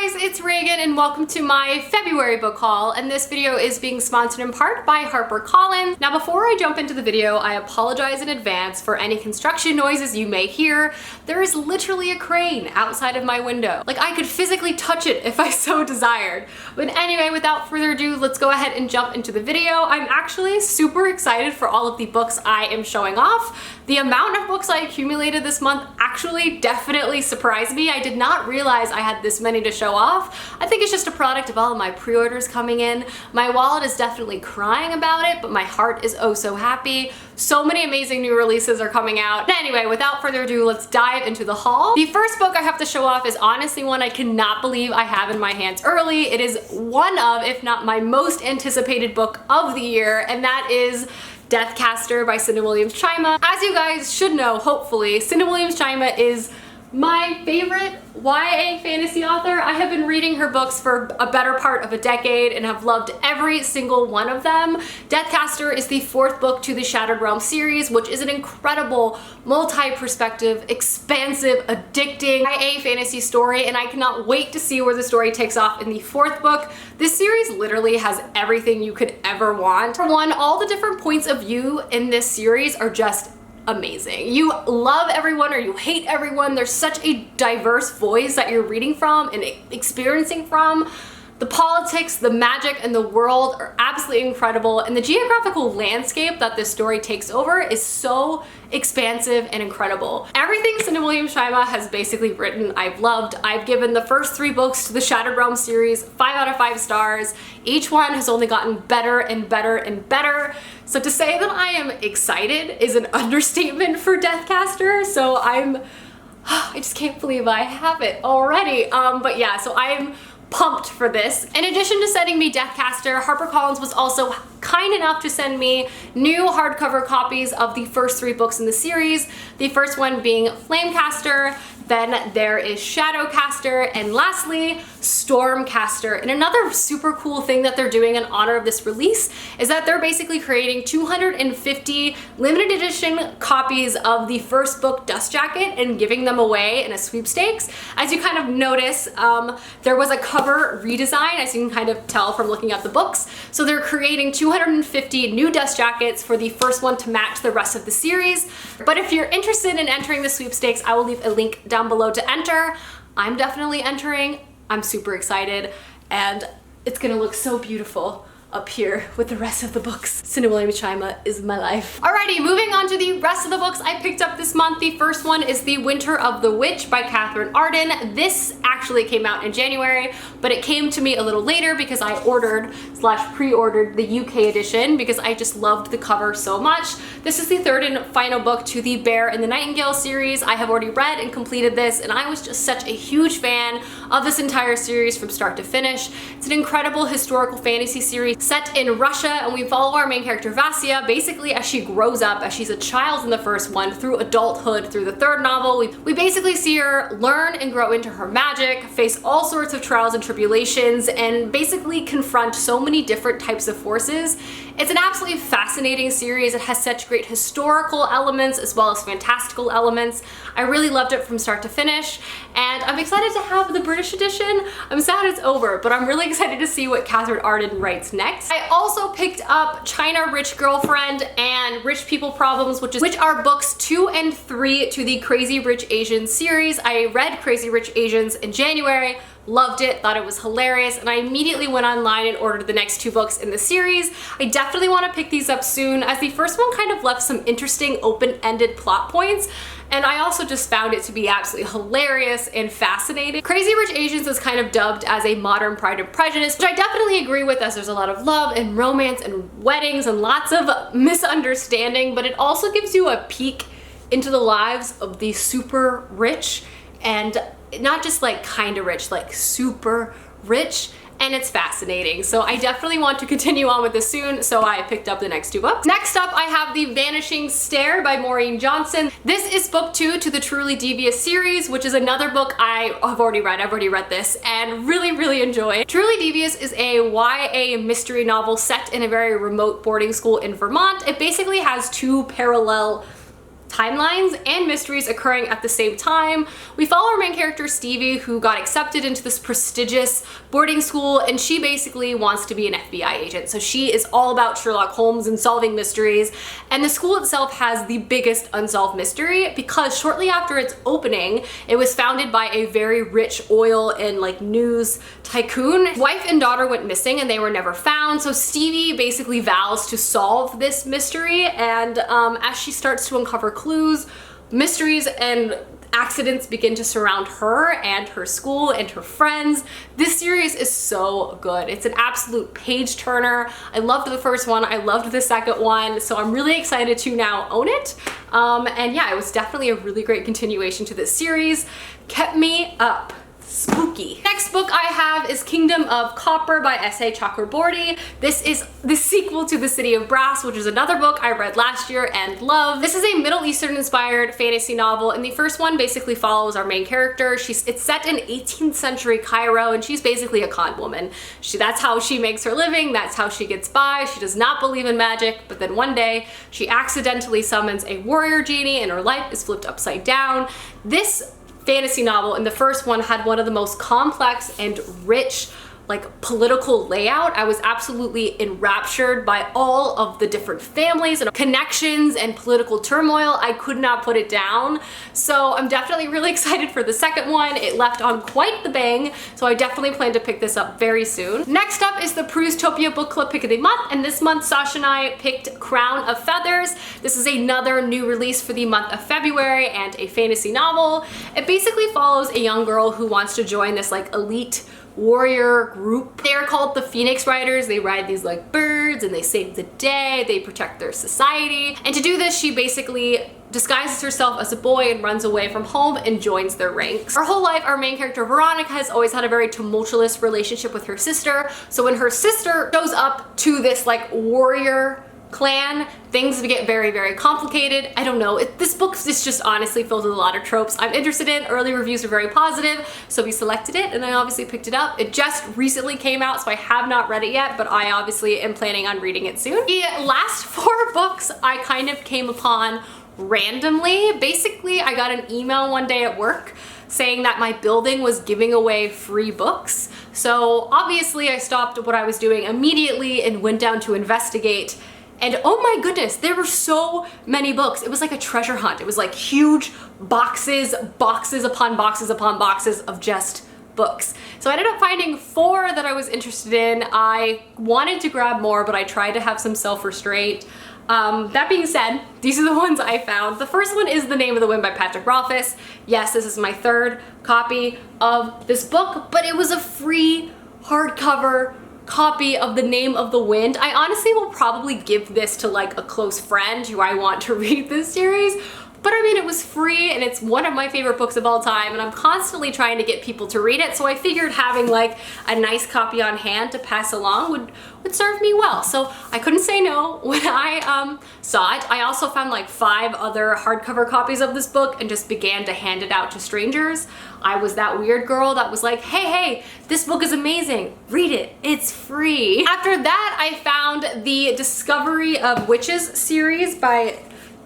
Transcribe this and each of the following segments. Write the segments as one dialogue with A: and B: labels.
A: guys, it's Reagan and welcome to my February book haul, and this video is being sponsored in part by HarperCollins. Now before I jump into the video, I apologize in advance for any construction noises you may hear. There is literally a crane outside of my window. Like, I could physically touch it if I so desired. But anyway, without further ado, let's go ahead and jump into the video. I'm actually super excited for all of the books I am showing off. The amount of books I accumulated this month actually definitely surprised me. I did not realize I had this many to show off. I think it's just a product of all of my pre-orders coming in. My wallet is definitely crying about it, but my heart is oh so happy. So many amazing new releases are coming out. But anyway, without further ado, let's dive into the haul. The first book I have to show off is honestly one I cannot believe I have in my hands early. It is one of, if not my most anticipated book of the year, and that is Deathcaster by Cinda Williams-Chima. As you guys should know, hopefully, Cinda Williams-Chima is my favorite YA fantasy author. I have been reading her books for a better part of a decade and have loved every single one of them. Deathcaster is the fourth book to the Shattered Realm series, which is an incredible, multi-perspective, expansive, addicting YA fantasy story, and I cannot wait to see where the story takes off in the fourth book. This series literally has everything you could ever want. For one, all the different points of view in this series are just amazing. You love everyone or you hate everyone. There's such a diverse voice that you're reading from and experiencing from. The politics, the magic, and the world are absolutely incredible, and the geographical landscape that this story takes over is so expansive and incredible. Everything Cinda Williams-Chima has basically written, I've loved. I've given the first 3 books to the Shattered Realm series 5 out of 5 stars. Each one has only gotten better and better and better. So to say that I am excited is an understatement for Deathcaster, so I just can't believe I have it already. But yeah, so I'm pumped for this. In addition to sending me Deathcaster, HarperCollins was also kind enough to send me new hardcover copies of the first 3 books in the series. The first one being Flamecaster, then there is Shadowcaster, and lastly, Stormcaster. And another super cool thing that they're doing in honor of this release is that they're basically creating 250 limited edition copies of the first book, Dust Jacket, and giving them away in a sweepstakes. As you kind of notice, there was a cover redesign, as you can kind of tell from looking at the books. So they're creating 250 new Dust Jackets for the first one to match the rest of the series. But if you're interested in entering the sweepstakes, I will leave a link down below to enter. I'm definitely entering. I'm super excited, and it's gonna look so beautiful up here with the rest of the books. Cinda Williams-Chima is my life. Alrighty, moving on to the rest of the books I picked up this month. The first one is The Winter of the Witch by Catherine Arden. This actually came out in January, but it came to me a little later because I pre-ordered the UK edition because I just loved the cover so much. This is the third and final book to the Bear and the Nightingale series. I have already read and completed this, and I was just such a huge fan of this entire series from start to finish. It's an incredible historical fantasy series set in Russia, and we follow our main character Vasya basically as she grows up, as she's a child in the first one, through adulthood through the third novel. We basically see her learn and grow into her magic, face all sorts of trials and tribulations, and basically confront so many different types of forces. It's an absolutely fascinating series. It has such great historical elements as well as fantastical elements. I really loved it from start to finish, and I'm excited to have the British edition. I'm sad it's over, but I'm really excited to see what Catherine Arden writes next. I also picked up China Rich Girlfriend and Rich People Problems, which are books 2 and 3 to the Crazy Rich Asians series. I read Crazy Rich Asians in January, loved it, thought it was hilarious, and I immediately went online and ordered the next 2 books in the series. I definitely want to pick these up soon, as the first one kind of left some interesting open-ended plot points, and I also just found it to be absolutely hilarious and fascinating. Crazy Rich Asians is kind of dubbed as a modern Pride and Prejudice, which I definitely agree with, as there's a lot of love and romance and weddings and lots of misunderstanding, but it also gives you a peek into the lives of the super rich, and not just like kinda rich, like super rich, and it's fascinating. So I definitely want to continue on with this soon, so I picked up the next 2 books. Next up, I have The Vanishing Star by Maureen Johnson. This is book 2 to the Truly Devious series, which is another book I have already read. I've already read this and really enjoyed. Truly Devious is a YA mystery novel set in a very remote boarding school in Vermont. It basically has 2 parallel timelines and mysteries occurring at the same time. We follow our main character Stevie, who got accepted into this prestigious boarding school, and she basically wants to be an FBI agent. So she is all about Sherlock Holmes and solving mysteries, and the school itself has the biggest unsolved mystery because shortly after its opening, it was founded by a very rich oil and like news tycoon. His wife and daughter went missing and they were never found, so Stevie basically vows to solve this mystery, and as she starts to uncover clues, mysteries, and accidents begin to surround her and her school and her friends. This series is so good. It's an absolute page turner. I loved the first one, I loved the second one, so I'm really excited to now own it. And yeah, it was definitely a really great continuation to this series. Kept me up. Spooky. Next book I have is Kingdom of Copper by S.A. Chakraborty. This is the sequel to The City of Brass, which is another book I read last year and loved. This is a Middle Eastern inspired fantasy novel, and the first one basically follows our main character. It's set in 18th century Cairo, and she's basically a con woman. That's how she makes her living, that's how she gets by. She does not believe in magic, but then one day she accidentally summons a warrior genie and her life is flipped upside down. This fantasy novel in the first one had one of the most complex and rich like political layout. I was absolutely enraptured by all of the different families and connections and political turmoil. I could not put it down. So I'm definitely really excited for the second one. It left on quite the bang, so I definitely plan to pick this up very soon. Next up is the Prustopia Book Club Pick of the Month, and this month Sasha and I picked Crown of Feathers. This is another new release for the month of February and a fantasy novel. It basically follows a young girl who wants to join this like elite warrior group. They are called the Phoenix Riders. They ride these like birds and they save the day, they protect their society. And to do this, she basically disguises herself as a boy and runs away from home and joins their ranks. Her whole life, our main character Veronica has always had a very tumultuous relationship with her sister. So when her sister shows up to this like warrior clan, things get very, very complicated. I don't know. This book is just honestly filled with a lot of tropes I'm interested in. Early reviews are very positive, so we selected it and I obviously picked it up. It just recently came out, so I have not read it yet, but I obviously am planning on reading it soon. The last 4 books I kind of came upon randomly. Basically, I got an email one day at work saying that my building was giving away free books. So obviously I stopped what I was doing immediately and went down to investigate. And oh my goodness, there were so many books. It was like a treasure hunt. It was like huge boxes, boxes upon boxes upon boxes of just books. So I ended up finding 4 that I was interested in. I wanted to grab more, but I tried to have some self-restraint. That being said, these are the ones I found. The first one is The Name of the Wind by Patrick Rothfuss. Yes, this is my 3rd copy of this book, but it was a free hardcover copy of The Name of the Wind. I honestly will probably give this to like a close friend who I want to read this series, but I mean, it was free and it's one of my favorite books of all time, and I'm constantly trying to get people to read it, so I figured having like a nice copy on hand to pass along would serve me well. So I couldn't say no when I saw it. I also found like 5 other hardcover copies of this book and just began to hand it out to strangers. I was that weird girl that was like, hey, this book is amazing, read it, it's free. After that, I found the Discovery of Witches series by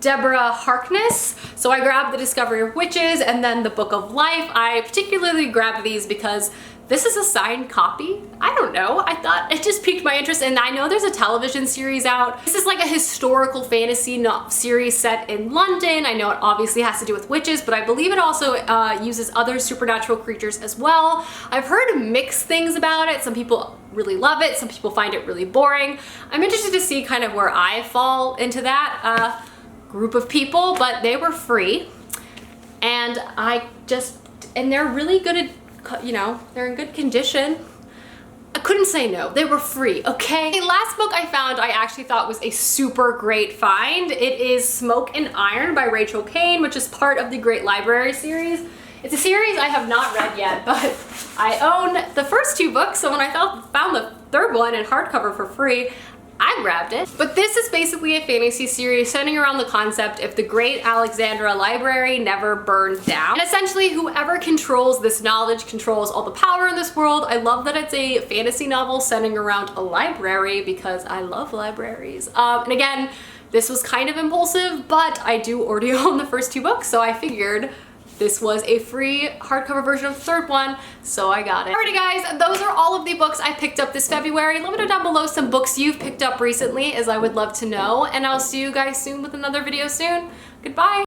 A: Deborah Harkness. So I grabbed the Discovery of Witches and then the Book of Life. I particularly grabbed these because this is a signed copy. I don't know, I thought it just piqued my interest, and I know there's a television series out. This is like a historical fantasy series set in London. I know it obviously has to do with witches, but I believe it also uses other supernatural creatures as well. I've heard mixed things about it. Some people really love it, some people find it really boring. I'm interested to see kind of where I fall into that group of people, but they were free, and they're really good at, you know, they're in good condition. I couldn't say no, they were free, okay? The last book I found I actually thought was a super great find. It is Smoke and Iron by Rachel Kane, which is part of the Great Library series. It's a series I have not read yet, but I own the first 2 books, so when I found the 3rd one in hardcover for free, I grabbed it. But this is basically a fantasy series centering around the concept if the Great Alexandria Library never burned down. And essentially, whoever controls this knowledge controls all the power in this world. I love that it's a fantasy novel centering around a library because I love libraries. And again, This was kind of impulsive, but I do already own the first 2 books, so I figured this was a free hardcover version of the 3rd one, so I got it. Alrighty guys, those are all of the books I picked up this February. Let me know down below some books you've picked up recently, as I would love to know, and I'll see you guys soon with another video soon. Goodbye!